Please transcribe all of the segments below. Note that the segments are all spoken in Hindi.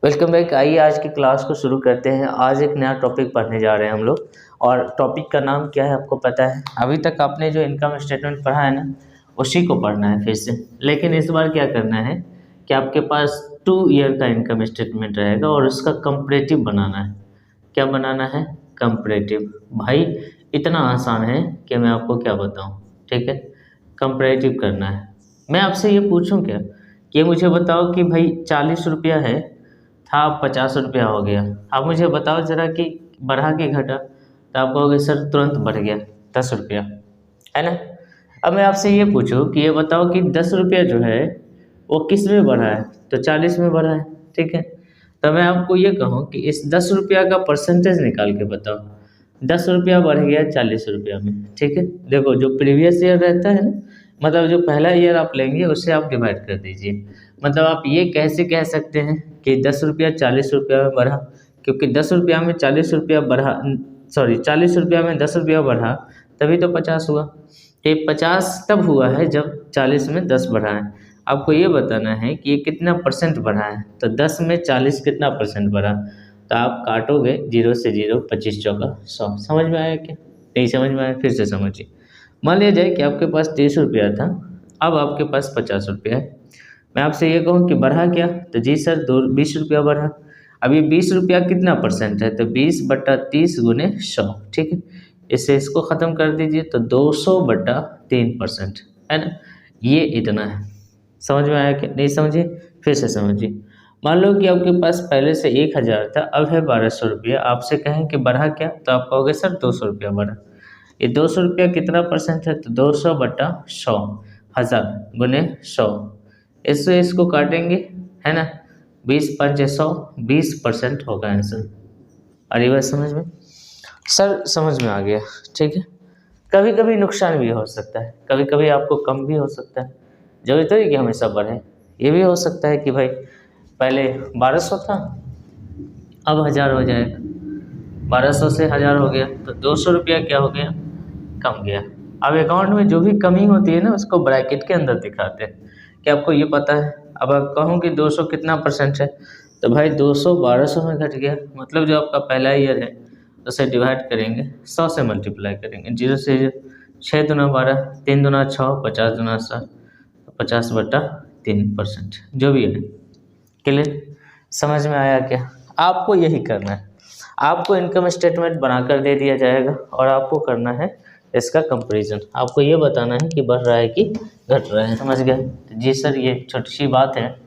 Welcome back. आइए आज की क्लास को शुरू करते हैं। आज एक नया टॉपिक पढ़ने जा रहे हैं हम लोग, और टॉपिक का नाम क्या है आपको पता है? अभी तक आपने जो इनकम स्टेटमेंट पढ़ा है ना, उसी को पढ़ना है फिर से। लेकिन इस बार क्या करना है कि आपके पास 2 ईयर का इनकम स्टेटमेंट रहेगा और उसका कंपैरेटिव बनाना है। क्या बनाना है? कंपैरेटिव। भाई इतना आसान है कि मैं आपको क्या बताऊं। ठीक है, कंपैरेटिव करना है। मैं आपसे ये पूछूं क्या कि मुझे बताओ कि भाई 40 रुपया है था, 50 रुपया हो गया। आप मुझे बताओ ज़रा कि बढ़ा के घटा, तो आप कहोगे सर तुरंत बढ़ गया 10 रुपया, है ना। अब मैं आपसे ये पूछूं कि ये बताओ कि 10 रुपया जो है वो किस में बढ़ा है? तो 40 में बढ़ा है। ठीक है, तो मैं आपको ये कहूँ कि इस 10 रुपया का परसेंटेज निकाल के बताओ। 10 रुपया बढ़ गया 40 रुपया में। ठीक है, देखो जो प्रीवियस ईयर रहता है ना, मतलब जो पहला ईयर आप लेंगे उससे आप डिवाइड कर दीजिए। मतलब आप ये कैसे कह सकते हैं कि 10 रुपया 40 रुपया में बढ़ा, क्योंकि 10 रुपया में 40 रुपया बढ़ा, सॉरी 40 रुपया में 10 रुपया बढ़ा, तभी तो 50 हुआ। ये 50 तब हुआ है जब 40 में 10 बढ़ा है। आपको ये बताना है कि ये कितना परसेंट बढ़ा है। तो 10 में 40 कितना परसेंट बढ़ा, तो आप काटोगे 0 से 0, 25 चौका 100। समझ में आया क्या? नहीं समझ में आया? फिर से समझिए। मान लिया जाए कि आपके पास 30 रुपया था, अब आपके पास 50 रुपया है। मैं आपसे ये कहूँ कि बढ़ा क्या, तो जी सर 20 रुपया बढ़ा। अब ये 20 रुपया कितना परसेंट है, तो 20/30 गुने 100। ठीक है, इससे इसको ख़त्म कर दीजिए, तो 200/3% है ना। ये इतना है। समझ में आया कि नहीं समझिए? फिर से समझिए। मान लो कि आपके पास पहले से 1000 था, अब है 1200 रुपया। आपसे कहें कि बढ़ा क्या, तो आप कहोगे सर 200 रुपया बढ़ा। ये 200 रुपया कितना परसेंट है, तो 200/100, 1000 गुने 100। इससे इसको काटेंगे, है ना। 20×5=100, 20% होगा आंसर। अरे बात समझ में? सर समझ में आ गया। ठीक है, कभी कभी नुकसान भी हो सकता है, कभी कभी आपको कम भी हो सकता है। जरूरी तो नहीं कि हमेशा बढ़े। ये भी हो सकता है कि भाई पहले 1200 था, अब 1000 हो जाएगा। 1200 से 1000 हो गया, तो 200 रुपया क्या हो गया? कम गया। अब अकाउंट में जो भी कमी होती है ना, उसको ब्रैकेट के अंदर दिखाते हैं कि आपको ये पता है। अब आप कहूँ कि 200 कितना परसेंट है, तो भाई 200 1200 में घट गया। मतलब जो आपका पहला ईयर है उसे डिवाइड करेंगे, 100 से मल्टीप्लाई करेंगे। 0 से 6 दूना 12, 3 दूना 6, 50 दूना 60, 50/3%, जो भी है। क्लियर? समझ में आया क्या? आपको यही करना है। आपको इनकम स्टेटमेंट बनाकर दे दिया जाएगा और आपको करना है इसका कंपैरिजन। आपको ये बताना है कि बढ़ रहा है कि घट रहा है। समझ गए? जी सर ये छोटी सी बात है,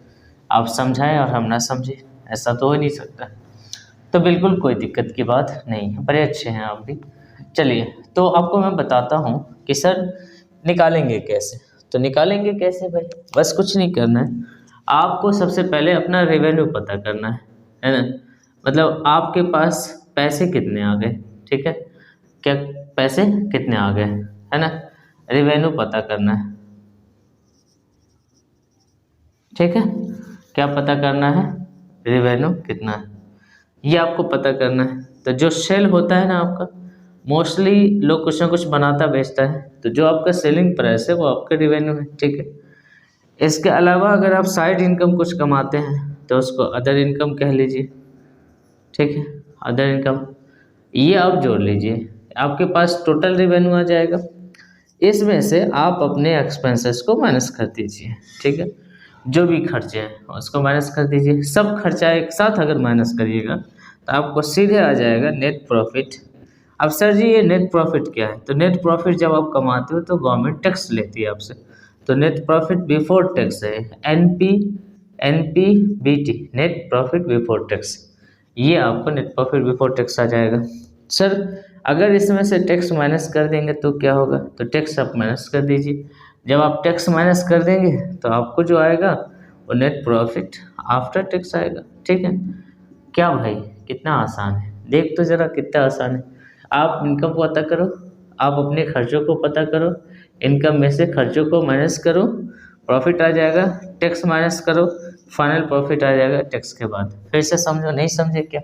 आप समझाएं और हम ना समझें, ऐसा तो हो नहीं सकता। तो बिल्कुल कोई दिक्कत की बात नहीं है, बड़े अच्छे हैं आप भी। चलिए, तो आपको मैं बताता हूँ कि सर निकालेंगे कैसे। तो निकालेंगे कैसे भाई? बस कुछ नहीं करना है, आपको सबसे पहले अपना रेवेन्यू पता करना है ना। मतलब आपके पास पैसे कितने आ गए। ठीक है, क्या पैसे कितने आ गए, है ना। रेवेन्यू पता करना है। ठीक है, क्या पता करना है? रेवेन्यू कितना है, ये आपको पता करना है। तो जो सेल होता है ना आपका, मोस्टली लोग कुछ ना कुछ बनाता बेचता है, तो जो आपका सेलिंग प्राइस है वो आपका रेवेन्यू है। ठीक है, इसके अलावा अगर आप साइड इनकम कुछ कमाते हैं तो उसको अदर इनकम कह लीजिए। ठीक है, अदर इनकम ये आप जोड़ लीजिए, आपके पास टोटल रेवेन्यू आ जाएगा। इसमें से आप अपने एक्सपेंसेस को माइनस कर दीजिए। ठीक है, जो भी खर्चे हैं उसको माइनस कर दीजिए। सब खर्चा एक साथ अगर माइनस करिएगा तो आपको सीधे आ जाएगा नेट प्रॉफिट। अब सर जी ये नेट प्रॉफिट क्या है? तो नेट प्रॉफिट जब आप कमाते हो तो गवर्नमेंट टैक्स लेती है आपसे, तो नेट प्रॉफिट बिफोर टैक्स है, NPBT, net profit before tax. ये आपको नेट प्रॉफिट बिफोर टैक्स आ जाएगा। सर अगर इसमें से टैक्स माइनस कर देंगे तो क्या होगा? तो टैक्स आप माइनस कर दीजिए। जब आप टैक्स माइनस कर देंगे तो आपको जो आएगा वो नेट प्रॉफिट आफ्टर टैक्स आएगा। ठीक है, क्या भाई कितना आसान है, देख तो ज़रा कितना आसान है। आप इनकम को पता करो, आप अपने खर्चों को पता करो, इनकम में से खर्चों को माइनस करो, प्रॉफिट आ जाएगा, टैक्स माइनस करो, फाइनल प्रॉफिट आ जाएगा टैक्स के बाद। फिर से समझो, नहीं समझे क्या?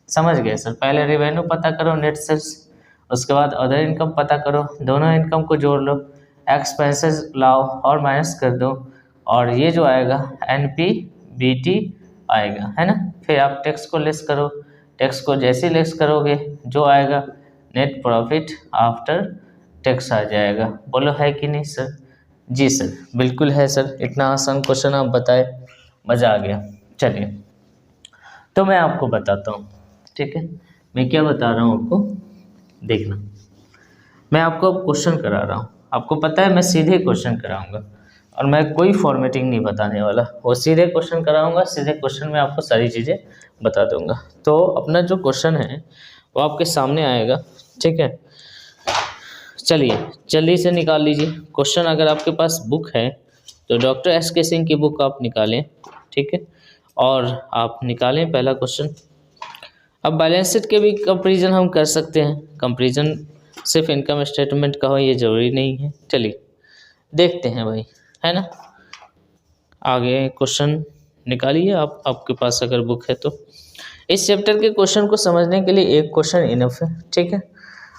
समझ गए सर? पहले रेवेन्यू पता करो नेट सेल्स, उसके बाद अदर इनकम पता करो, दोनों इनकम को जोड़ लो, एक्सपेंसेस लाओ और माइनस कर दो, और ये जो आएगा NPBT आएगा, है ना। फिर आप टैक्स को लेस करो, टैक्स को जैसे लेस करोगे जो आएगा नेट प्रॉफिट आफ्टर टैक्स आ जाएगा। बोलो है कि नहीं सर? जी सर, बिल्कुल है सर। इतना आसान क्वेश्चन आप बताए, मज़ा आ गया। चलिए तो मैं आपको बताता हूँ, ठीक है। मैं क्या बता रहा हूँ आपको, देखना। मैं आपको अब क्वेश्चन करा रहा हूँ, आपको पता है मैं सीधे क्वेश्चन कराऊंगा और मैं कोई फॉर्मेटिंग नहीं बताने वाला, वो सीधे क्वेश्चन कराऊंगा, सीधे क्वेश्चन में आपको सारी चीज़ें बता दूंगा। तो अपना जो क्वेश्चन है वो आपके सामने आएगा, ठीक है। चलिए जल्दी से निकाल लीजिए क्वेश्चन। अगर आपके पास बुक है तो डॉक्टर एस के सिंह की बुक आप निकालें, ठीक है, और आप निकालें पहला क्वेश्चन। अब बैलेंस शीट के भी कंपैरिजन हम कर सकते हैं, कंपैरिजन सिर्फ इनकम स्टेटमेंट का हो ये ज़रूरी नहीं है। चलिए देखते हैं भाई, है ना। आगे क्वेश्चन निकालिए आप, आपके पास अगर बुक है तो। इस चैप्टर के क्वेश्चन को समझने के लिए एक क्वेश्चन इनफ है, ठीक है।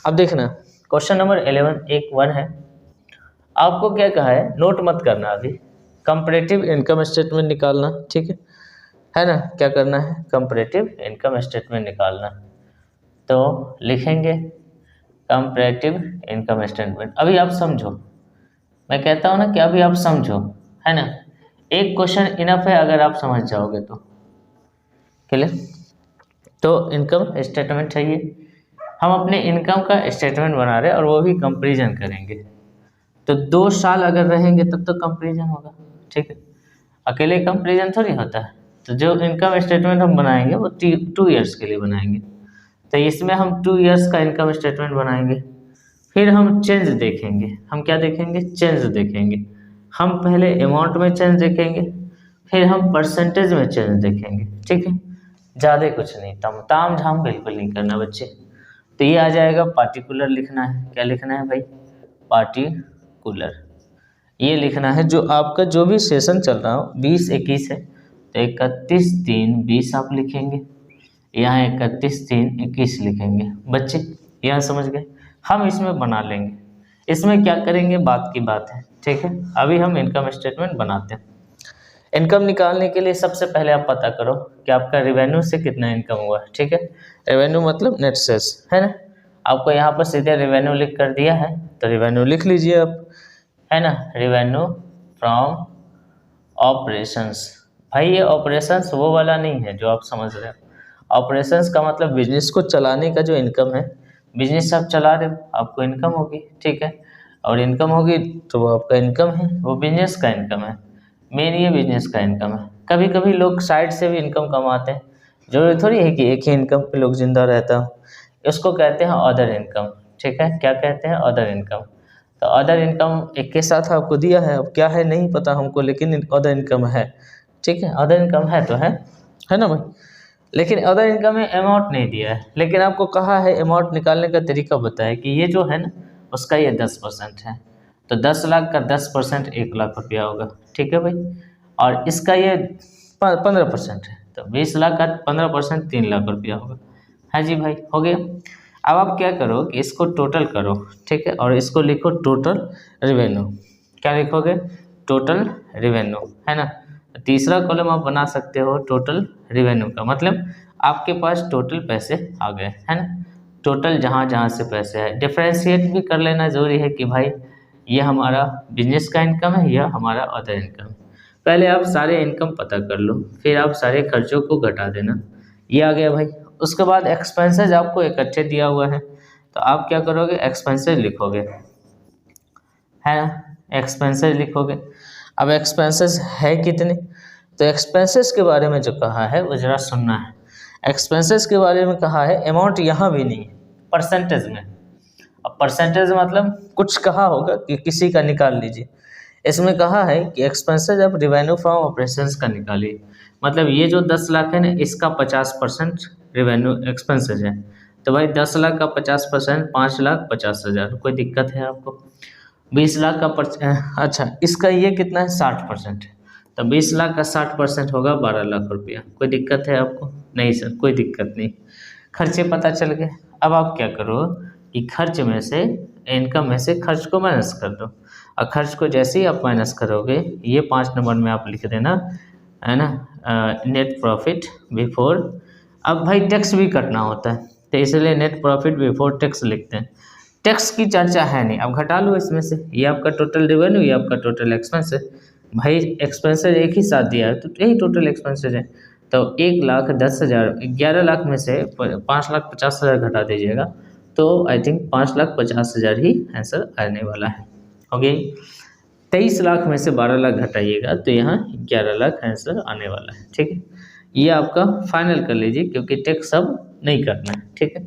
अब देखना क्वेश्चन नंबर 11 एक 1 है। आपको क्या कहा है, नोट मत करना अभी, कंपैरेटिव इनकम स्टेटमेंट निकालना, ठीक है ना। क्या करना है, कंपैरेटिव इनकम स्टेटमेंट निकालना। तो लिखेंगे कंपैरेटिव इनकम स्टेटमेंट। अभी आप समझो, मैं कहता हूँ ना कि अभी आप समझो, है ना। एक क्वेश्चन इनफ है अगर आप समझ जाओगे तो। क्लियर? तो इनकम स्टेटमेंट चाहिए, हम अपने इनकम का स्टेटमेंट बना रहे हैं और वो भी कंपैरिजन करेंगे। तो 2 साल अगर रहेंगे तब तो कंपैरिजन होगा, ठीक है। अकेले कंपैरिजन थोड़ी होता है। तो जो इनकम स्टेटमेंट हम बनाएंगे वो 2 ईयर्स के लिए बनाएंगे। तो इसमें हम 2 ईयर्स का इनकम स्टेटमेंट बनाएंगे। फिर हम चेंज देखेंगे, हम क्या देखेंगे, चेंज देखेंगे। हम पहले अमाउंट में चेंज देखेंगे, फिर हम परसेंटेज में चेंज देखेंगे, ठीक है। ज़्यादा कुछ नहीं, ताम झाम बिल्कुल नहीं करना बच्चे। तो ये आ जाएगा पार्टिकुलर लिखना है। क्या लिखना है भाई, पार्टिकुलर। ये लिखना है जो आपका जो भी सेशन चल रहा हो, 20-21 है तो 31-3-20 आप लिखेंगे, यहाँ 31-3-21 लिखेंगे। बच्चे यहाँ समझ गए, हम इसमें बना लेंगे। इसमें क्या करेंगे बात की बात है, ठीक है। अभी हम इनकम स्टेटमेंट बनाते हैं। इनकम निकालने के लिए सबसे पहले आप पता करो कि आपका रेवेन्यू से कितना इनकम हुआ है, ठीक है। रेवेन्यू मतलब नेट सेल्स, है ना। आपको यहाँ पर सीधे रेवेन्यू लिख कर दिया है तो रेवेन्यू लिख लीजिए आप, है ना। Revenue from operations. भाई ये ऑपरेशंस वो वाला नहीं है जो आप समझ रहे हो। ऑपरेशंस का मतलब बिजनेस को चलाने का जो इनकम है, बिजनेस आप चला रहे हो आपको इनकम होगी, ठीक है। और इनकम होगी तो वो आपका इनकम है, वो बिजनेस का इनकम है। मेन ये बिजनेस का इनकम है। कभी कभी लोग साइड से भी इनकम कमाते हैं, जरूरी थोड़ी है कि एक ही इनकम पे लोग जिंदा रहता हो। इसको कहते हैं अदर इनकम, ठीक है। क्या कहते हैं, अदर इनकम। तो अदर इनकम एक के साथ आपको दिया है, अब क्या है नहीं पता हमको, लेकिन अदर इनकम है, ठीक है। अदर इनकम है तो है ना भाई। लेकिन अदर इनकम में अमाउंट नहीं दिया है, लेकिन आपको कहा है अमाउंट निकालने का तरीका बताया कि ये जो है ना उसका ये 10% है। तो 10 लाख का 10% 1 लाख रुपया होगा, ठीक है भाई। और इसका ये 15% है तो 20 लाख का 15% 3 लाख रुपया होगा। हाँ जी भाई, हो गया। अब आप क्या करो कि इसको टोटल करो, ठीक है, और इसको लिखो टोटल रेवेन्यू। क्या लिखोगे, टोटल रेवेन्यू, है ना। तीसरा कॉलम आप बना सकते हो टोटल रेवेन्यू का मतलब आपके पास टोटल पैसे आ गए, है ना। टोटल जहाँ जहाँ से पैसे है, डिफ्रेंशिएट भी कर लेना ज़रूरी है कि भाई ये हमारा बिजनेस का इनकम है, यह हमारा अदर इनकम। पहले आप सारे इनकम पता कर लो, फिर आप सारे खर्चों को घटा देना। ये आ गया भाई। उसके बाद एक्सपेंसेस आपको इकट्ठे दिया हुआ है तो आप क्या करोगे, एक्सपेंसेस लिखोगे, है ना। एक्सपेंसेस लिखोगे। अब एक्सपेंसेस है कितने, तो एक्सपेंसेस के बारे में जो कहा है वो ज़रा सुनना है। एक्सपेंसेस के बारे में कहा है, अमाउंट यहाँ भी नहीं है, परसेंटेज में। अब परसेंटेज मतलब कुछ कहा होगा कि किसी का निकाल लीजिए। इसमें कहा है कि एक्सपेंसेज अब रेवेन्यू फ्रॉम ऑपरेशंस का निकालिए। मतलब ये जो 10 लाख है ना इसका 50% रेवेन्यू एक्सपेंसेज है। तो भाई 10 लाख का 50% 5,50,000। कोई दिक्कत है आपको? 20 लाख का अच्छा इसका ये कितना है, 60% है। तो 20 लाख का 60% होगा 12 लाख रुपया। कोई दिक्कत है आपको? नहीं सर, कोई दिक्कत नहीं। खर्चे पता चल गए। अब आप क्या करो कि खर्च में से, इनकम में से खर्च को माइनस कर दो। और खर्च को जैसे ही आप माइनस करोगे, ये 5 नंबर में आप लिख देना, है ना। Net profit before. अब भाई टैक्स भी कटना होता है तो इसलिए नेट प्रॉफिट बिफोर टैक्स लिखते हैं। टैक्स की चर्चा है नहीं, अब घटा लो इसमें से, ये आपका टोटल रेवेन्यू, ये आपका टोटल एक्सपेंस है। भाई एक्सपेंसेज एक ही साथ दिया है तो यही टोटल एक्सपेंसेज है। तो 1,10,000, 11 लाख में से 5,50,000 घटा दीजिएगा तो आई थिंक 5,50,000 ही आंसर आने वाला है। ओके, 23 लाख में से 12 लाख घटाइएगा तो यहाँ 11 लाख आंसर आने वाला है। ठीक है, ये आपका फाइनल कर लीजिए क्योंकि टैक्स अब नहीं करना है। ठीक है,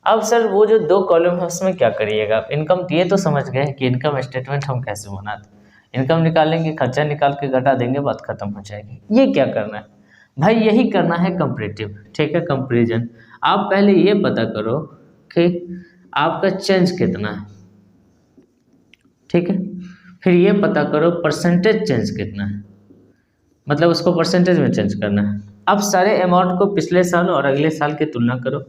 अब सर वो जो 2 कॉलम है उसमें क्या करिएगा। इनकम ये तो समझ गए कि इनकम स्टेटमेंट हम कैसे बनाते, इनकम निकालेंगे, खर्चा निकाल के घटा देंगे, बात खत्म हो जाएगी। ये क्या करना है भाई, यही करना है कंपैरेटिव। ठीक है, कंपैरिजन। आप पहले ये पता करो कि आपका चेंज कितना है। ठीक है, फिर ये पता करो परसेंटेज चेंज कितना है, मतलब उसको परसेंटेज में चेंज करना है। अब सारे अमाउंट को पिछले साल और अगले साल की तुलना करो,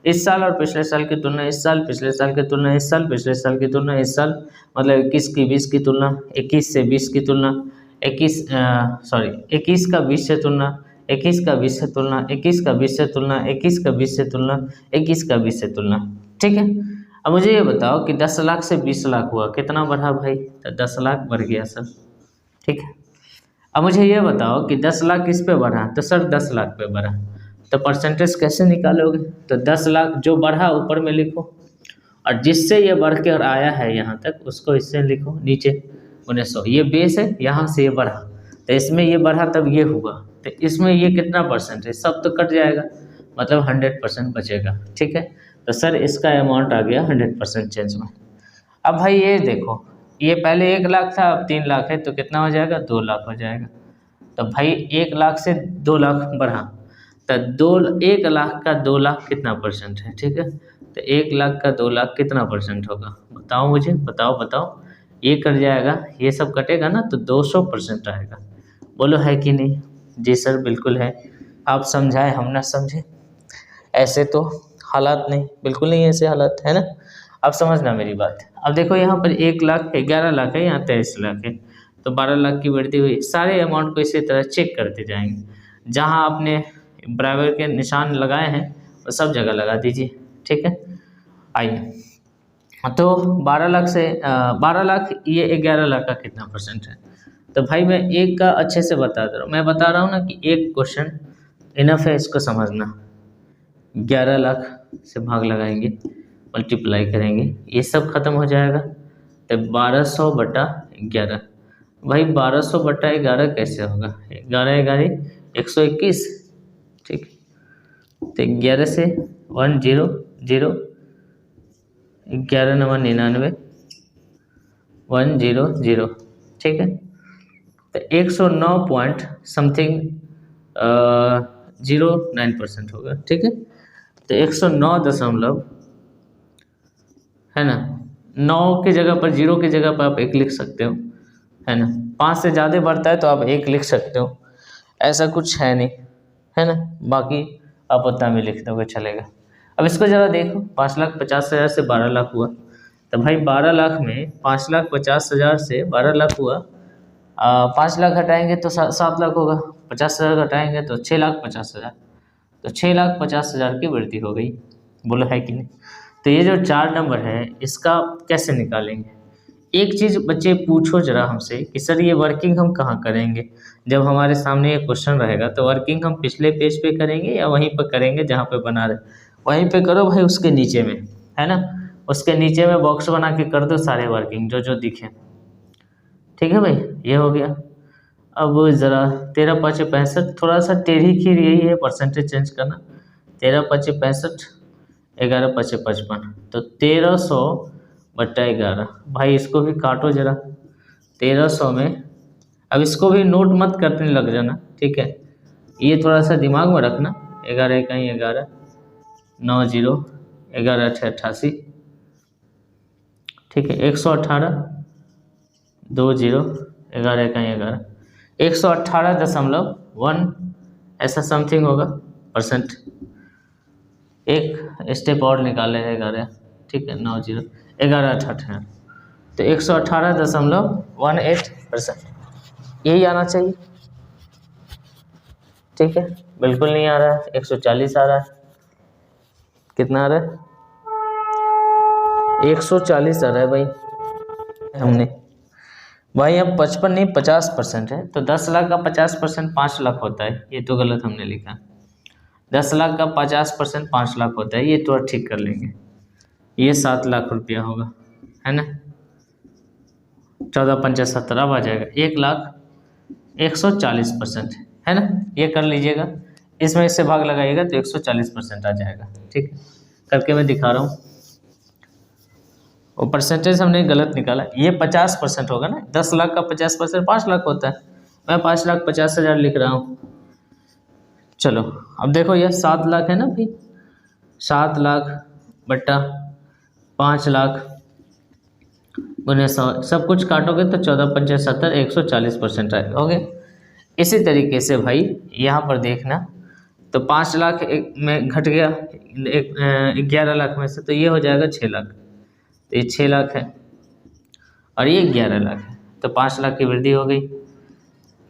इस साल और पिछले साल की तुलना, इस साल पिछले साल की तुलना, इस साल पिछले साल की तुलना, इस साल मतलब 21 की 20 की तुलना, 21 से 20 की तुलना, 21 का 20 से तुलना, 21 का 20 से तुलना, 21 का 20 से तुलना, 21 का 20 से तुलना, 21 का 20 से तुलना। ठीक है, अब मुझे ये बताओ कि 10 लाख से 20 लाख हुआ, कितना बढ़ा भाई, तो 10 लाख बढ़ गया सर। ठीक है, अब मुझे ये बताओ कि 10 लाख किस पे बढ़ा, तो सर 10 लाख पे बढ़ा, तो परसेंटेज कैसे निकालोगे, तो 10 लाख जो बढ़ा ऊपर में लिखो और जिससे ये बढ़ के और आया है यहाँ तक उसको इससे लिखो नीचे 1900। ये बेस है, यहाँ से ये बढ़ा तो इसमें ये बढ़ा तब ये हुआ, तो इसमें ये कितना परसेंट है, सब तो कट जाएगा, मतलब 100% बचेगा। ठीक है, तो सर इसका अमाउंट आ गया 100% चेंज में। अब भाई ये देखो, ये पहले 1 लाख था, अब 3 लाख है, तो कितना हो जाएगा, 2 लाख हो जाएगा। तो भाई 1 लाख से 2 लाख बढ़ा तो 1 लाख का 2 लाख कितना परसेंट है। ठीक है, तो 1 लाख का 2 लाख कितना परसेंट होगा, बताओ मुझे, बताओ। ये कट जाएगा, ये सब कटेगा ना, तो 200% आएगा। बोलो है कि नहीं, जी सर बिल्कुल है। आप समझाए हम ना समझे, ऐसे तो हालात नहीं, बिल्कुल नहीं ऐसे हालात है ना। अब समझना मेरी बात। अब देखो यहाँ पर 1 लाख है, 11 लाख है, यहाँ 23 लाख है, तो 12 लाख की वृद्धि हुई। सारे अमाउंट को इसी तरह चेक करते जाएंगे, जहाँ आपने बराबर के निशान लगाए हैं वो सब जगह लगा दीजिए। ठीक है, आइए, तो 12 लाख से 12 लाख, ये 11 लाख का कितना परसेंट है, तो भाई मैं एक का अच्छे से बता दे रहा हूँ, मैं बता रहा हूँ ना कि एक क्वेश्चन इनफ है, इसको समझना। 11 लाख से भाग लगाएंगे, मल्टीप्लाई करेंगे, ये सब खत्म हो जाएगा, तो 1200/11। भाई 1200/11 कैसे होगा, 11 121। ठीक, तो 11 से 100, 11 9 99, 100। ठीक है, तो 109 पॉइंट समथिंग 09% होगा। ठीक है, तो 109 है ना, 9 की जगह पर 0 की जगह पर आप 1 लिख सकते हो, है ना। 5 से ज़्यादा बढ़ता है तो आप 1 लिख सकते हो, ऐसा कुछ है नहीं, है ना। बाकी आप उतना भी लिख दोगे चलेगा। अब इसको ज़रा देखो, 5,50,000 से 12 लाख हुआ, तो भाई 12 लाख में 5,50,000 से 12 लाख हुआ, 5 लाख घटाएंगे तो 7 लाख होगा, 50,000 घटाएंगे तो 6,50,000, तो 6,50,000 की वृद्धि हो गई। बोलो है कि नहीं। तो ये जो 4 नंबर है इसका कैसे निकालेंगे। एक चीज़ बच्चे पूछो जरा हमसे कि सर ये वर्किंग हम कहाँ करेंगे, जब हमारे सामने ये क्वेश्चन रहेगा तो वर्किंग हम पिछले पेज पे करेंगे या वहीं पर करेंगे जहाँ पे बना रहे, वहीं पे करो भाई, उसके नीचे में, है ना, उसके नीचे में बॉक्स बना के कर दो सारे वर्किंग जो जो दिखे। ठीक है भाई, ये हो गया। अब ज़रा 13×5 = 65, थोड़ा सा टेढ़ी खीर यही है परसेंटेज चेंज करना। 13×5 = 65, 11×5 = 55, तो 1300/11। भाई इसको भी काटो जरा, 1300 में, अब इसको भी नोट मत करने लग जाना, ठीक है, ये थोड़ा सा दिमाग में रखना। 11 × 1 = 11, 9 0, 11 × 8 = 88, ठीक है, 118, 2 0, 11 × 1 = 11, 118.1 ऐसा समथिंग होगा परसेंट। एक स्टेप और निकाले है 11, ठीक है, 9 0, 11 8 8, तो 118.18%, यही आना चाहिए। ठीक है, बिल्कुल नहीं आ रहा है, 140 आ रहा है। कितना आ रहा है? 140 आ रहा है भाई। हमने भाई अब 55 नहीं 50% है, तो 10 लाख का 50% 5 लाख होता है, ये तो गलत हमने लिखा। 10 लाख का 50% 5 लाख होता है, ये तो ठीक कर लेंगे। ये 7 लाख रुपया होगा, है ना। 14×5 = 17, अब आ जाएगा 1,01,40%, है ना। ये कर लीजिएगा, इसमें इससे भाग लगाइएगा तो 140% आ जाएगा। ठीक है, करके मैं दिखा रहा हूँ। वो परसेंटेज हमने गलत निकाला, ये 50% होगा ना। 10 लाख का 50% 5 लाख होता है, मैं 5,50,000 लिख रहा हूँ। चलो अब देखो, यह 7 लाख है ना भाई, 7 लाख बट्टा 5 लाख गुने 100, सब कुछ काटोगे तो 14×5 = 140% आएगा। ओके, इसी तरीके से भाई यहाँ पर देखना, तो 5 लाख में घट गया 11 लाख में से, तो ये हो जाएगा 6 लाख। तो ये 6 लाख है और ये 11 लाख है, तो 5 लाख की वृद्धि हो गई।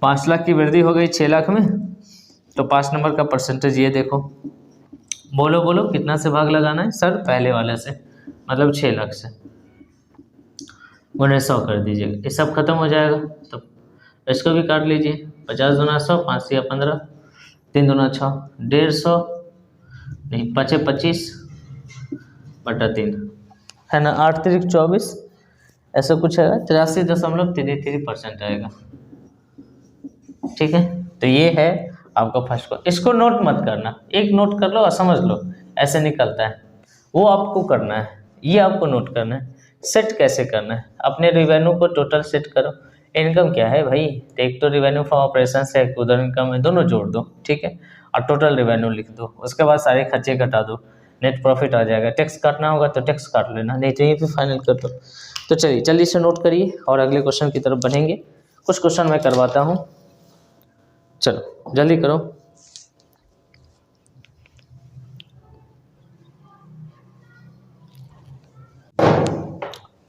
5 लाख की वृद्धि हो गई 6 लाख में, तो 5 नंबर का परसेंटेज ये देखो। बोलो बोलो कितना से भाग लगाना है सर? पहले वाले से, मतलब 6 लाख से गुणे 100 कर दीजिएगा, ये सब खत्म हो जाएगा। तो इसको भी काट लीजिए, 50 दूना 100, 5 या 15, 3 दूना 6, 150 नहीं 25/3, है ना। 8 3 24, ऐसा कुछ है, 83.33% आएगा। ठीक है, तो ये है आपका फर्स्ट क्वेश्चन। इसको नोट मत करना, एक नोट कर लो और समझ लो, ऐसे निकलता है, वो आपको करना है, ये आपको नोट करना है। सेट कैसे करना है? अपने रिवेन्यू को टोटल सेट करो। इनकम क्या है भाई? तो एक तो रिवेन्यू फ्रॉम ऑपरेशन है, एक उधर इनकम है, दोनों जोड़ दो। ठीक है, और टोटल रिवेन्यू लिख दो, उसके बाद सारे खर्चे घटा दो, नेट प्रॉफिट आ जाएगा। टैक्स काटना होगा तो टैक्स काट लेना, नहीं तो यहीं पे फाइनल कर दो। तो चलिए जल्दी से नोट करिए और अगले क्वेश्चन की तरफ बढ़ेंगे। कुछ क्वेश्चन मैं करवाता हूँ, चलो जल्दी करो।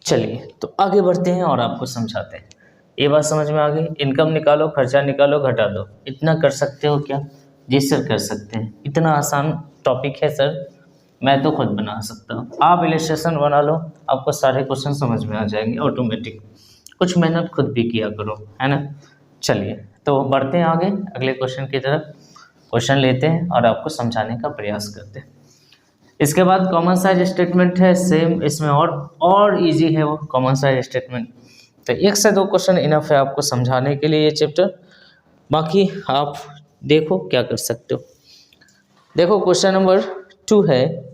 चलिए तो आगे बढ़ते हैं और आपको समझाते हैं। ये बात समझ में आ गई? इनकम निकालो, खर्चा निकालो, घटा दो, इतना कर सकते हो क्या? जी सर कर सकते हैं। इतना आसान टॉपिक है सर, मैं तो खुद बना सकता हूँ। आप इलस्ट्रेशन बना लो, आपको सारे क्वेश्चन समझ में आ जाएंगे ऑटोमेटिक। कुछ मेहनत खुद भी किया करो, है ना। चलिए तो बढ़ते हैं आगे अगले क्वेश्चन की तरफ। क्वेश्चन लेते हैं और आपको समझाने का प्रयास करते हैं। इसके बाद कॉमन साइज स्टेटमेंट है, सेम इसमें और इजी है वो कॉमन साइज स्टेटमेंट। तो 1 से 2 क्वेश्चन इनफ है आपको समझाने के लिए ये चैप्टर, बाकी आप देखो क्या कर सकते हो। देखो क्वेश्चन नंबर 2 है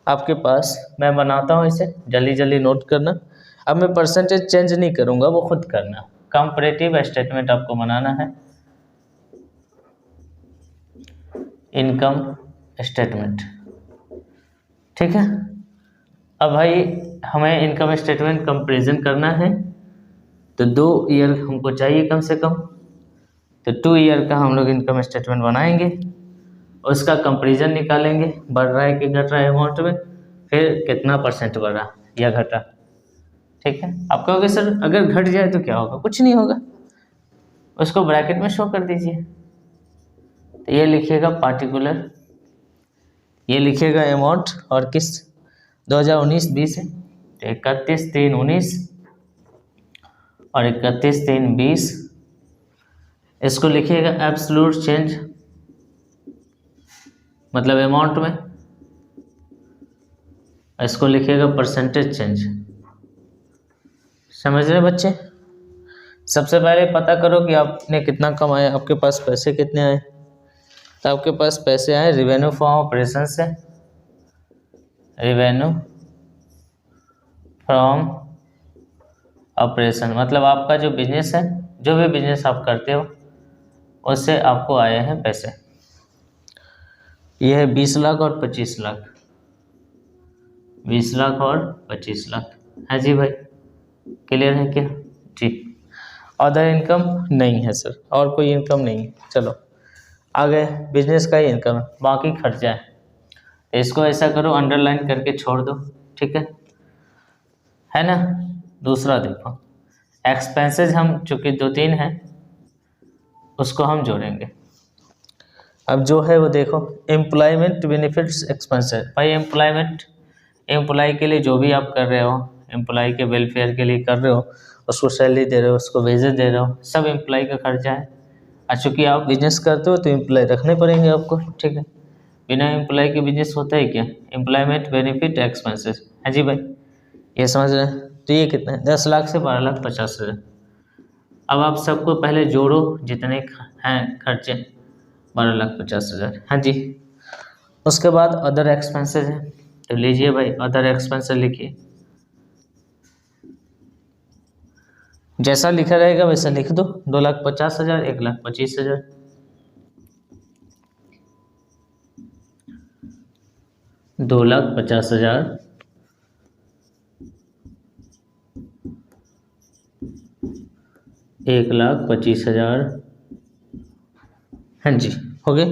आपके पास, मैं बनाता हूँ इसे, जल्दी जल्दी नोट करना। अब मैं परसेंटेज चेंज नहीं करूँगा, वो खुद करना। कंपैरेटिव स्टेटमेंट आपको बनाना है, इनकम स्टेटमेंट। ठीक है, अब भाई हमें इनकम स्टेटमेंट कंपैरिजन करना है, तो 2 ईयर हमको चाहिए कम से कम। तो 2 ईयर का हम लोग इनकम स्टेटमेंट बनाएंगे, उसका कंपैरिजन निकालेंगे, बढ़ रहा है कि घट रहा है अमाउंट में, फिर कितना परसेंट बढ़ा या घटा। ठीक है, आप कहोगे सर अगर घट जाए तो क्या होगा? कुछ नहीं होगा, उसको ब्रैकेट में शो कर दीजिए। तो ये लिखिएगा पार्टिकुलर, ये लिखिएगा अमाउंट, और किस 2019-20 है, तो 31/3/19 और 31/3/20। इसको लिखिएगा एब्सोल्यूट चेंज, मतलब अमाउंट में। इसको लिखिएगा परसेंटेज चेंज। समझ रहे बच्चे? सबसे पहले पता करो कि आपने कितना कमाया, आपके पास पैसे कितने आए। तो आपके पास पैसे आए रिवेन्यू फ्रॉम ऑपरेशन से, रिवेन्यू फ्रॉम ऑपरेशन मतलब आपका जो बिजनेस है, जो भी बिजनेस आप करते हो उससे आपको आए हैं पैसे। यह है 20 लाख और 25 लाख, 20 लाख और 25 लाख है जी भाई, क्लियर है क्या? ठीक। अदर इनकम नहीं है सर, और कोई इनकम नहीं है। चलो आगे बिजनेस का ही इनकम है, बाकी खर्चा है। इसको ऐसा करो अंडरलाइन करके छोड़ दो, ठीक है ना। दूसरा देखो, एक्सपेंसेस हम चूँकि 2-3 हैं उसको हम जोड़ेंगे। अब जो है वो देखो, एम्प्लॉयमेंट बेनिफिट्स एक्सपेंसेस। भाई एम्प्लॉय के लिए जो भी आप कर रहे हो, एम्प्लॉय के वेलफेयर के लिए कर रहे हो, उसको सैलरी दे रहे हो, उसको वेजेस दे रहे हो, सब एम्प्लॉय का खर्चा है। और चूँकि आप बिजनेस करते हो तो एम्प्लॉय रखने पड़ेंगे आपको, ठीक है। बिना एम्प्लॉय के बिजनेस होता है क्या? एम्प्लॉयमेंट बेनिफिट एक्सपेंसेस है जी भाई, ये समझ रहे हैं। तो ये कितना है? 10 लाख से 12,50,000। अब आप सबको पहले जोड़ो जितने हैं खर्चे, 12,50,000, हाँ जी। उसके बाद अदर एक्सपेंसेस है, तो लीजिए भाई अदर एक्सपेंसेस लिखिए, जैसा लिखा रहेगा वैसा लिख दो। 2,50,000, 1,25,000, 2,50,000, 1,25,000, हाँ जी, हो गए।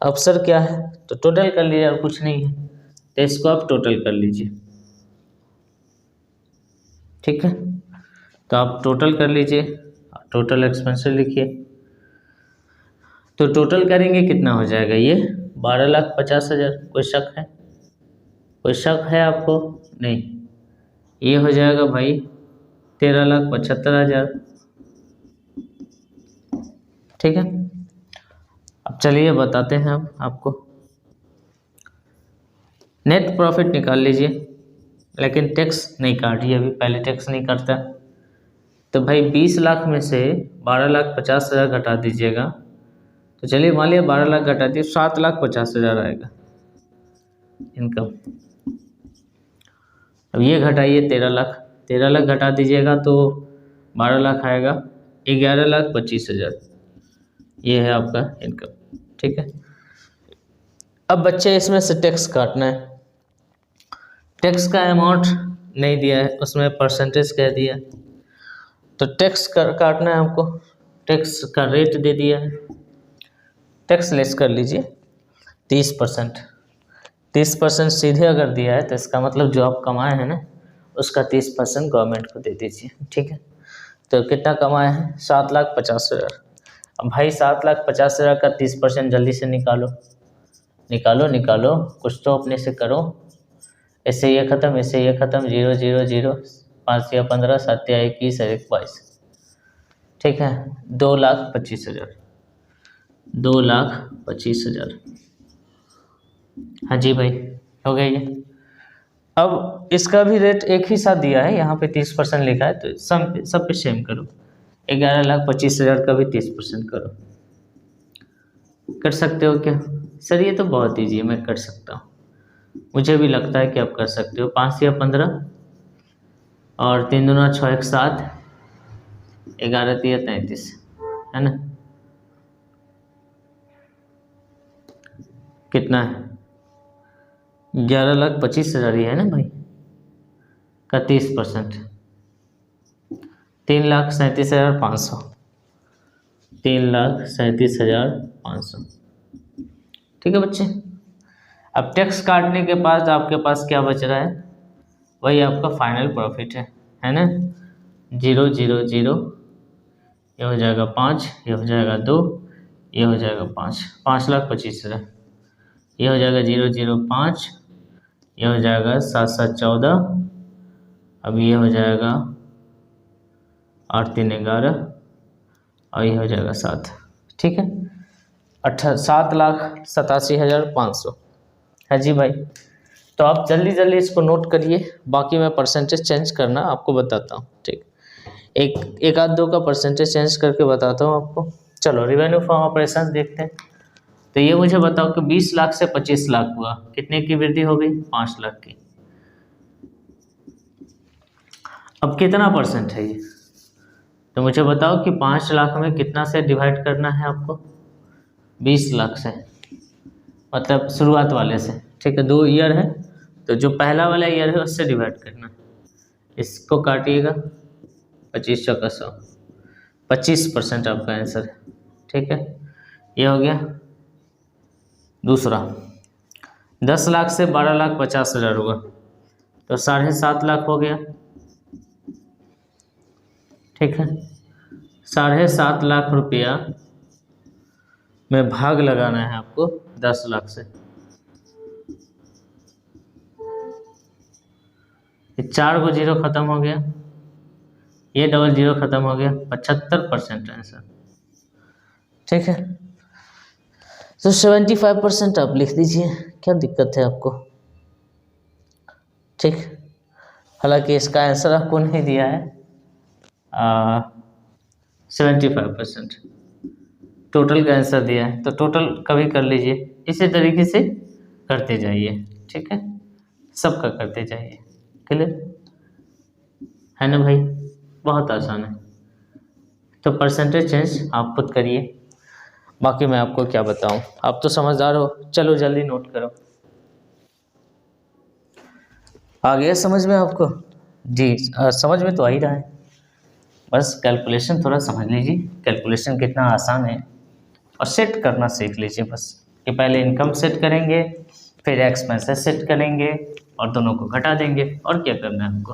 अब सर क्या है, तो टोटल कर लीजिए, और कुछ नहीं है, तो इसको आप टोटल कर लीजिए, ठीक है। तो आप टोटल कर लीजिए, टोटल एक्सपेंसेस लिखिए। तो टोटल करेंगे कितना हो जाएगा ये? 12,50,000। कोई शक है? कोई शक है आपको? नहीं, ये हो जाएगा भाई 13,75,000, ठीक है। अब चलिए बताते हैं हम आपको, नेट प्रॉफिट निकाल लीजिए, लेकिन टैक्स नहीं काटिए अभी, पहले टैक्स नहीं काटता। तो भाई 20 लाख में से 12,50,000 घटा दीजिएगा, तो चलिए मान लिया 12 लाख घटा दिए, 7,50,000 आएगा इनकम। अब ये घटाइए 13 लाख, 13 लाख घटा दीजिएगा तो 12 लाख आएगा, 11,25,000, ये है आपका इनकम, ठीक है। अब बच्चे इसमें से टैक्स काटना है, टैक्स का अमाउंट नहीं दिया है, उसमें परसेंटेज कह दिया, तो टैक्स काटना है हमको, टैक्स का रेट दे दिया है, टैक्स लेस कर लीजिए 30%। 30% सीधे अगर दिया है तो इसका मतलब जो आप कमाए हैं ना, उसका 30% गवर्नमेंट को दे दीजिए, ठीक है। तो कितना कमाए हैं? 7,50,000। अब भाई 7,50,000 का 30% जल्दी से निकालो, निकालो निकालो, कुछ तो अपने से करो। ऐसे ये ख़त्म, ऐसे ये ख़त्म, 0 0 0, 5 या 15, 7 या 21 और 22, ठीक है। 2,25,000, 2,25,000, हाँ जी भाई, हो गया ये। अब इसका भी रेट एक ही साथ दिया है, यहाँ पे 30% लिखा है, तो सब पे सेम करो। 11,25,000 का भी 30% करो। कर सकते हो क्या सर? ये तो बहुत ईजी है, मैं कर सकता हूँ, मुझे भी लगता है कि आप कर सकते हो। 5 या 15 और 3 दूना 6 1 7, 11 3 33, है ना? कितना है? 11,25,000 ही है ना भाई, का 30%, 3,37,500, 3,37,500, ठीक है बच्चे। अब टैक्स काटने के बाद आपके पास क्या बच रहा है? वही आपका फाइनल प्रॉफिट है ना? 0 0 0, ये हो जाएगा 5, ये हो जाएगा 2, ये हो जाएगा 5, 5,25,000, ये हो जाएगा 0 0 5, ये हो जाएगा 7 7 14, अब ये हो जाएगा 8 3 11, और ये हो जाएगा 7, ठीक है। 7,87,500 है जी भाई। तो आप जल्दी जल्दी इसको नोट करिए, बाकी मैं परसेंटेज चेंज करना आपको बताता हूँ, ठीक। एक आध दो का परसेंटेज चेंज करके बताता हूँ आपको। चलो रिवेन्यू फ्रॉम ऑपरेशन देखते हैं। तो ये मुझे बताओ कि 20 लाख से 25 लाख हुआ, कितने की वृद्धि हो गई? 5 लाख की। अब कितना परसेंट है ये? तो मुझे बताओ कि 5 लाख में कितना से डिवाइड करना है आपको? 20 लाख से, मतलब शुरुआत वाले से, ठीक है। 2 ईयर है, तो जो पहला वाला ईयर है उससे डिवाइड करना। इसको काटिएगा, 25 चौका 100, 25% आपका आंसर है, ठीक है। ये हो गया। दूसरा, 10 लाख से 12,50,000 हुआ, तो 7.5 लाख हो गया, ठीक है। 7.5 लाख रुपया में भाग लगाना है आपको 10 लाख से। ये 4 को 0 खत्म हो गया, ये डबल 0 खत्म हो गया, 75% आंसर। ठीक है, तो 75% आप लिख दीजिए, क्या दिक्कत है आपको। ठीक, हालांकि इसका आंसर आपको नहीं दिया है 75%, टोटल का आंसर दिया है, तो टोटल कभी कर लीजिए, इसी तरीके से करते जाइए। ठीक है, सबका करते जाइए, क्लियर है ना भाई, बहुत आसान है। तो परसेंटेज चेंज आप खुद करिए, बाकी मैं आपको क्या बताऊं, आप तो समझदार हो। चलो जल्दी नोट करो, आ गया समझ में आपको? जी समझ में तो आ ही रहा है, बस कैलकुलेशन थोड़ा समझ लीजिए, कैलकुलेशन कितना आसान है, और सेट करना सीख लीजिए बस, कि पहले इनकम सेट करेंगे, फिर एक्सपेंसेस सेट करेंगे, और दोनों को घटा देंगे, और क्या करना है हमको।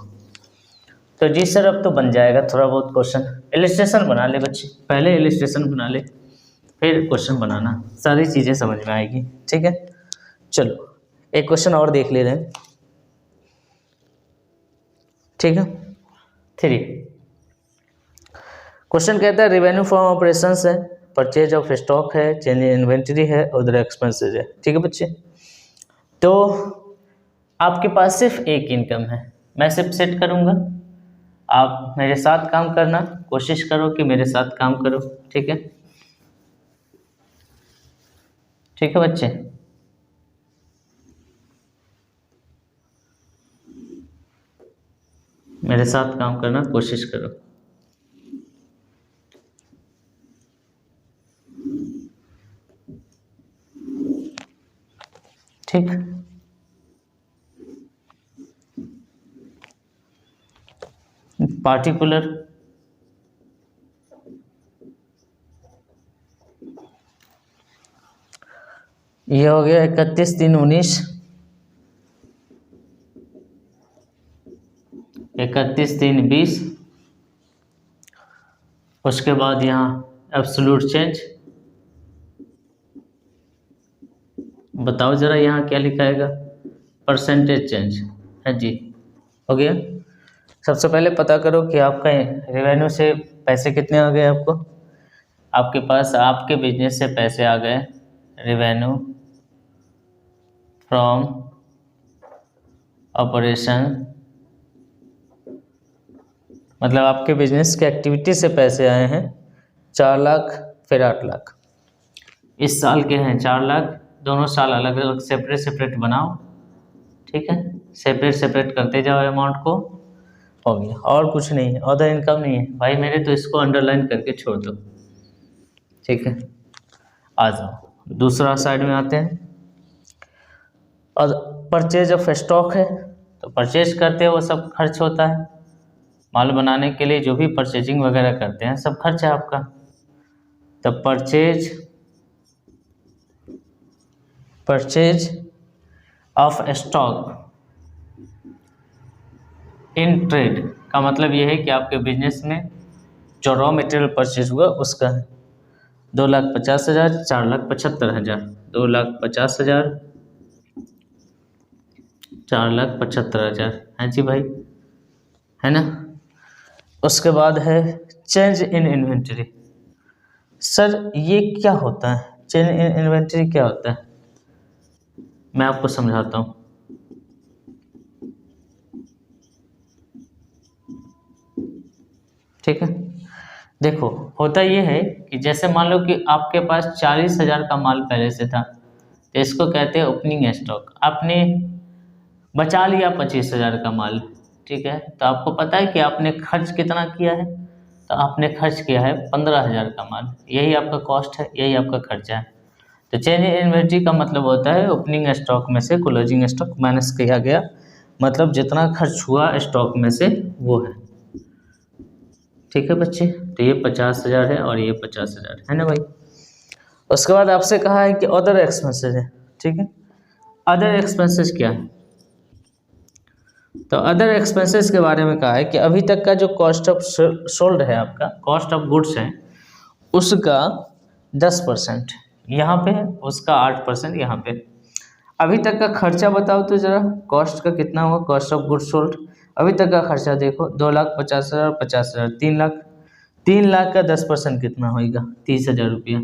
तो जी सर अब तो बन जाएगा थोड़ा बहुत क्वेश्चन, इलिस्ट्रेशन बना ले बच्चे, पहले इलिस्ट्रेशन बना ले, फिर क्वेश्चन बनाना, सारी चीज़ें समझ में आएगी। ठीक है, चलो एक क्वेश्चन और देख ले रहे हैं। ठीक है, 3 क्वेश्चन कहता है रेवेन्यू फ्रॉम ऑपरेशंस है, परचेज ऑफ स्टॉक है, चेंज इन इन्वेंटरी है, अदर एक्सपेंसेज है। ठीक है बच्चे, तो आपके पास सिर्फ एक इनकम है, मैं सिर्फ सेट करूंगा, आप मेरे साथ काम करना, कोशिश करो कि मेरे साथ काम करो। ठीक है, ठीक है बच्चे, मेरे साथ काम करना कोशिश करो। ठीक, पार्टिकुलर ये हो गया 31/3/19, 31/3/20, उसके बाद यहाँ एब्सोल्यूट चेंज, बताओ जरा यहाँ क्या लिखाएगा, परसेंटेज चेंज है जी, हो गया। सबसे पहले पता करो कि आपका रेवेन्यू से पैसे कितने आ गए आपको, आपके पास आपके बिजनेस से पैसे आ गए, रेवेन्यू फ्रॉम ऑपरेशन, मतलब आपके बिजनेस के एक्टिविटी से पैसे आए हैं 4 लाख, फिर 8 लाख, इस साल के हैं 4 लाख, दोनों साल अलग अलग सेपरेट सेपरेट बनाओ। ठीक है, सेपरेट सेपरेट करते जाओ अमाउंट को, हो गया, और कुछ नहीं है, अदर इनकम नहीं है भाई मेरे, तो इसको अंडरलाइन करके छोड़ दो। ठीक है, आ जाओ दूसरा साइड में आते हैं, और परचेज ऑफ स्टॉक है, तो परचेज करते हो वो सब खर्च होता है, माल बनाने के लिए जो भी परचेजिंग वगैरह करते हैं सब खर्च है आपका। तो purchase of stock in trade का मतलब ये है कि आपके बिजनेस में जो रॉ मटेरियल परचेज हुआ उसका है 2,50,000, 4,75,000, 2,50,000, 4,75,000 है जी भाई, है ना। उसके बाद है चेंज इन इन्वेंटरी, सर ये क्या होता है, चेंज इन इन्वेंटरी क्या होता है, मैं आपको समझाता हूँ। ठीक है, देखो होता ये है कि जैसे मान लो कि आपके पास 40,000 का माल पहले से था, तो इसको कहते हैं ओपनिंग स्टॉक, आपने बचा लिया 25,000 का माल। ठीक है, तो आपको पता है कि आपने खर्च कितना किया है, तो आपने खर्च किया है 15,000 का माल, यही आपका कॉस्ट है, यही आपका खर्चा है। तो चेंज इन इन्वेंटरी का मतलब होता है ओपनिंग स्टॉक में से क्लोजिंग स्टॉक माइनस किया गया, मतलब जितना खर्च हुआ स्टॉक में से वो है। ठीक है बच्चे, तो ये 50,000 है और ये 50,000 है ना भाई। उसके बाद आपसे कहा है कि अदर एक्सपेंसेस है। ठीक है, अदर एक्सपेंसेस क्या है, तो अदर एक्सपेंसेस के बारे में कहा है कि अभी तक का जो कॉस्ट ऑफ सोल्ड है, आपका कॉस्ट ऑफ गुड्स है, उसका 10%, यहाँ पे है, उसका 8% यहाँ पे। अभी तक का खर्चा बताओ तो ज़रा, कॉस्ट का कितना हुआ, कॉस्ट ऑफ गुड्स सोल्ड। अभी तक का खर्चा देखो, 2,50,000, 50,000, 3,00,000। 3,00,000 का 10% कितना होगा, 30,000 रुपया।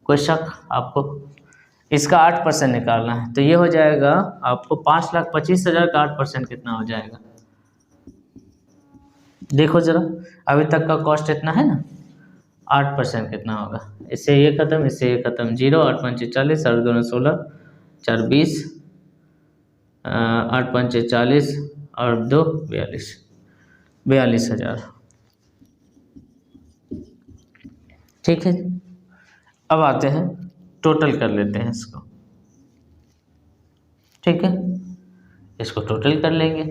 कोई शक आपको? इसका 8% निकालना है, तो ये हो जाएगा आपको 5,25,000 का 8% कितना हो जाएगा, देखो जरा। अभी तक का कॉस्ट इतना है ना, 8% कितना होगा। इससे ये खत्म, इससे ये खत्म, 0, 8 पंचे 40, 8 16, 4 20, 8 पंचे 40 और 2 42, 42,000। ठीक है, अब आते हैं टोटल कर लेते हैं इसको। ठीक है, इसको टोटल कर लेंगे।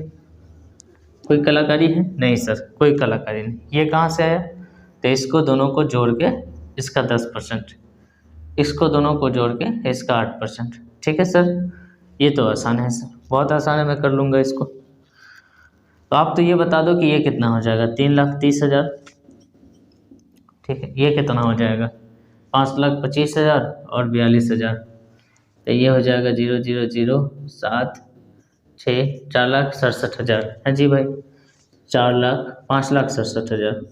कोई कलाकारी है? नहीं सर, कोई कलाकारी नहीं। ये कहाँ से आया, तो इसको दोनों को जोड़ के इसका 10%, इसको दोनों को जोड़ के इसका 8%। ठीक है सर, ये तो आसान है सर, बहुत आसान है, मैं कर लूँगा इसको। तो आप तो ये बता दो कि ये कितना हो जाएगा, 3,30,000। ठीक है, ये कितना हो जाएगा, 5,25,000 और 42,000। तो ये हो जाएगा 0 0 0 7 6, 4,67,000। हाँ जी भाई, 5,67,000।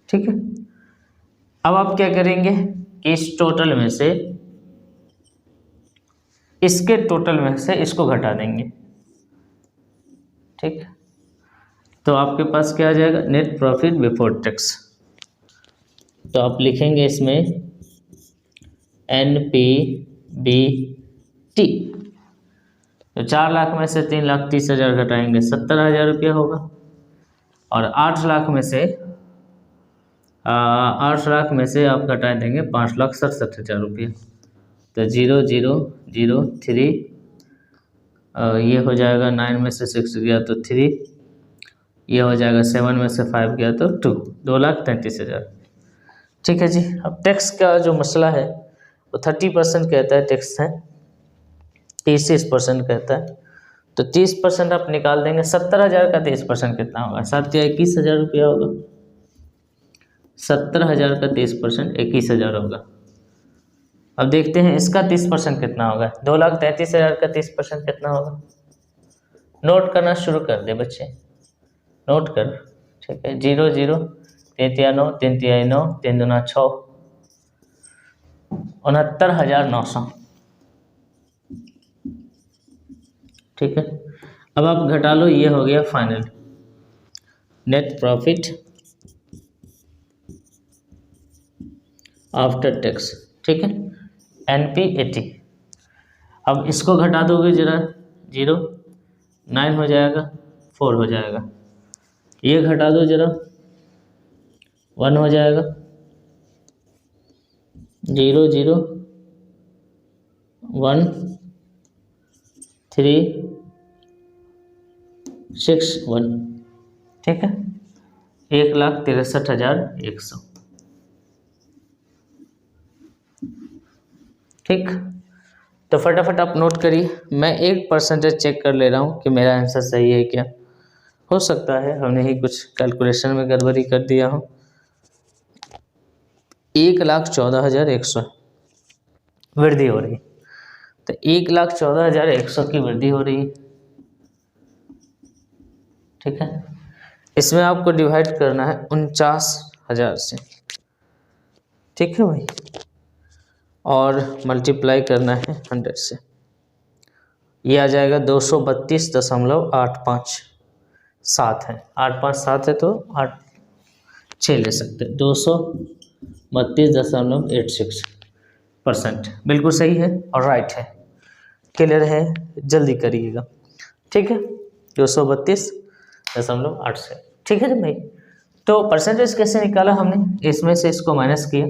ठीक है, अब आप क्या करेंगे कि इस टोटल में से, इसके टोटल में से इसको घटा देंगे। ठीक, तो आपके पास क्या आ जाएगा, नेट प्रॉफिट बिफोर टैक्स। तो आप लिखेंगे इसमें NPBT। तो 4,00,000 में से 3,30,000 घटाएंगे, 70,000 रुपया होगा। और 8,00,000 में से 8,00,000 में से आप घटा देंगे 5,67,000 रुपये। तो 0 0 0 3, ये हो जाएगा 9 में से 6 गया तो 3, ये हो जाएगा 7 में से 5 गया तो 2, 2,33,000। ठीक है जी। अब टैक्स का जो मसला है वो 30% कहता है टैक्स है, 30% कहता है। तो 30% आप निकाल देंगे, 70,000 का 30% कितना होगा, 7 या 21,000 रुपया होगा। 70,000 का 30% 21,000 होगा। अब देखते हैं इसका 30% कितना होगा, 2,33,000 का 30% कितना होगा। नोट करना शुरू कर दे बच्चे, नोट कर। ठीक है, 0 0 3 3 9, 3 3 9, 3 2 6, 69,900। ठीक है, अब आप घटा लो, ये हो गया final net profit after tax. ठीक है, NPAT। अब इसको घटा दोगे जरा, 0 9 हो जाएगा, 4 हो जाएगा। ये घटा दो जरा, 1 हो जाएगा, 0 0 1 3 6 1। ठीक है, 1,63,100। ठीक, तो फटाफट आप नोट करिए। मैं 1% चेक कर ले रहा हूँ कि मेरा आंसर सही है क्या। हो सकता है हमने ही कुछ कैलकुलेशन में गड़बड़ी कर दिया हो। 1,14,100 वृद्धि हो रही, तो 1,14,100 की वृद्धि हो रही। ठीक है, इसमें आपको डिवाइड करना है 49,000 से। ठीक है भाई, और मल्टीप्लाई करना है 100 से। ये आ जाएगा 232.85। 7 है, 8 5 7 है तो 8 6 ले सकते हैं। 232.86%, बिल्कुल सही है और राइट है, क्लियर है, जल्दी करिएगा। ठीक है, 232.8 से। ठीक है ना भाई। तो परसेंटेज कैसे निकाला हमने, इसमें से इसको माइनस किया,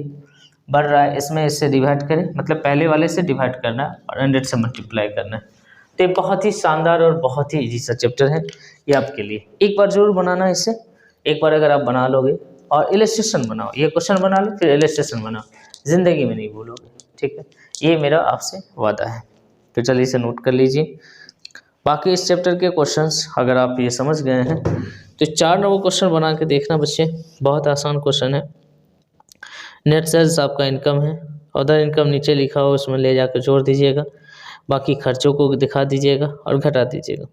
बढ़ रहा है, इसमें इससे डिवाइड करें, मतलब पहले वाले से डिवाइड करना है और 100 से मल्टीप्लाई करना है। तो ये बहुत ही शानदार और बहुत ही इजी सा चैप्टर है ये आपके लिए। एक बार जरूर बनाना इसे, एक बार अगर आप बना लोगे और इलस्ट्रेशन बनाओ, ये क्वेश्चन बना लो फिर इलस्ट्रेशन बनाओ, ज़िंदगी में नहीं भूलोगे। ठीक है, ये मेरा आपसे वादा है। तो चलिए इसे नोट कर लीजिए। बाकी इस चैप्टर के क्वेश्चंस अगर आप ये समझ गए हैं तो 4 नंबर क्वेश्चन बना के देखना बच्चे, बहुत आसान क्वेश्चन है। नेट सेल्स आपका इनकम है, अदर इनकम नीचे लिखा हो उसमें ले जाकर जोड़ दीजिएगा, बाकी खर्चों को दिखा दीजिएगा और घटा दीजिएगा।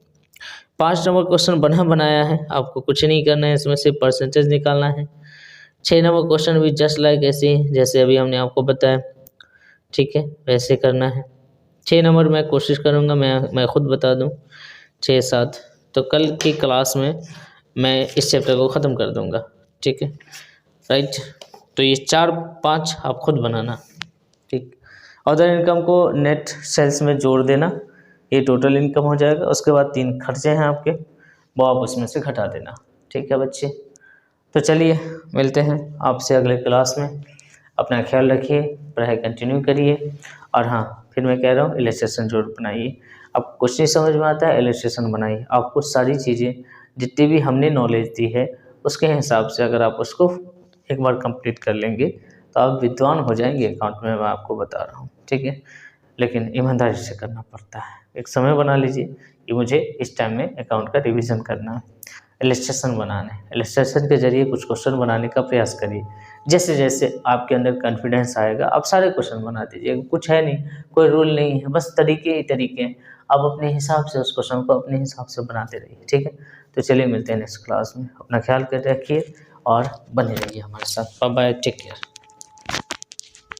5 नंबर क्वेश्चन बनाया है, आपको कुछ नहीं करना है, इसमें सिर्फ परसेंटेज निकालना है। 6 नंबर क्वेश्चन भी जस्ट लाइक ऐसे ही जैसे अभी हमने आपको बताया, ठीक है, वैसे करना है। 6 नंबर मैं कोशिश करूँगा मैं खुद बता दूँ 6-7, तो कल की क्लास में मैं इस चैप्टर को ख़त्म कर दूँगा, ठीक है, राइट। तो ये 4-5 आप खुद बनाना, ठीक। अदर इनकम को नेट सेल्स में जोड़ देना, ये टोटल इनकम हो जाएगा। उसके बाद 3 खर्चे हैं आपके, वो आप उसमें से घटा देना, ठीक है बच्चे। तो चलिए मिलते हैं आपसे अगले क्लास में। अपना ख्याल रखिए, पढ़ाई कंटिन्यू करिए, और हाँ फिर मैं कह रहा हूँ इलस्ट्रेशन जरूर बनाइए। आपको कुछ नहीं समझ में आता है, इलस्ट्रेशन बनाइए। आपको सारी चीज़ें जितनी भी हमने नॉलेज दी है उसके हिसाब से अगर आप उसको एक बार कंप्लीट कर लेंगे तो आप विद्वान हो जाएंगे अकाउंट में, मैं आपको बता रहा हूँ, ठीक है। लेकिन ईमानदारी से करना पड़ता है। एक समय बना लीजिए कि मुझे इस टाइम में अकाउंट का रिवीजन करना है, इलस्ट्रेशन बनाना है। इलस्ट्रेशन के जरिए कुछ क्वेश्चन बनाने का प्रयास करिए। जैसे जैसे आपके अंदर कॉन्फिडेंस आएगा आप सारे क्वेश्चन बना दीजिएगा। कुछ है नहीं, कोई रूल नहीं है, बस तरीके ही तरीके हैं। आप अपने हिसाब से उस क्वेश्चन को अपने हिसाब से बनाते रहिए, ठीक है। तो चलिए मिलते हैं नेक्स्ट क्लास में। अपना ख्याल कर रखिए और बने रहिए हमारे साथ। Bye bye, take care.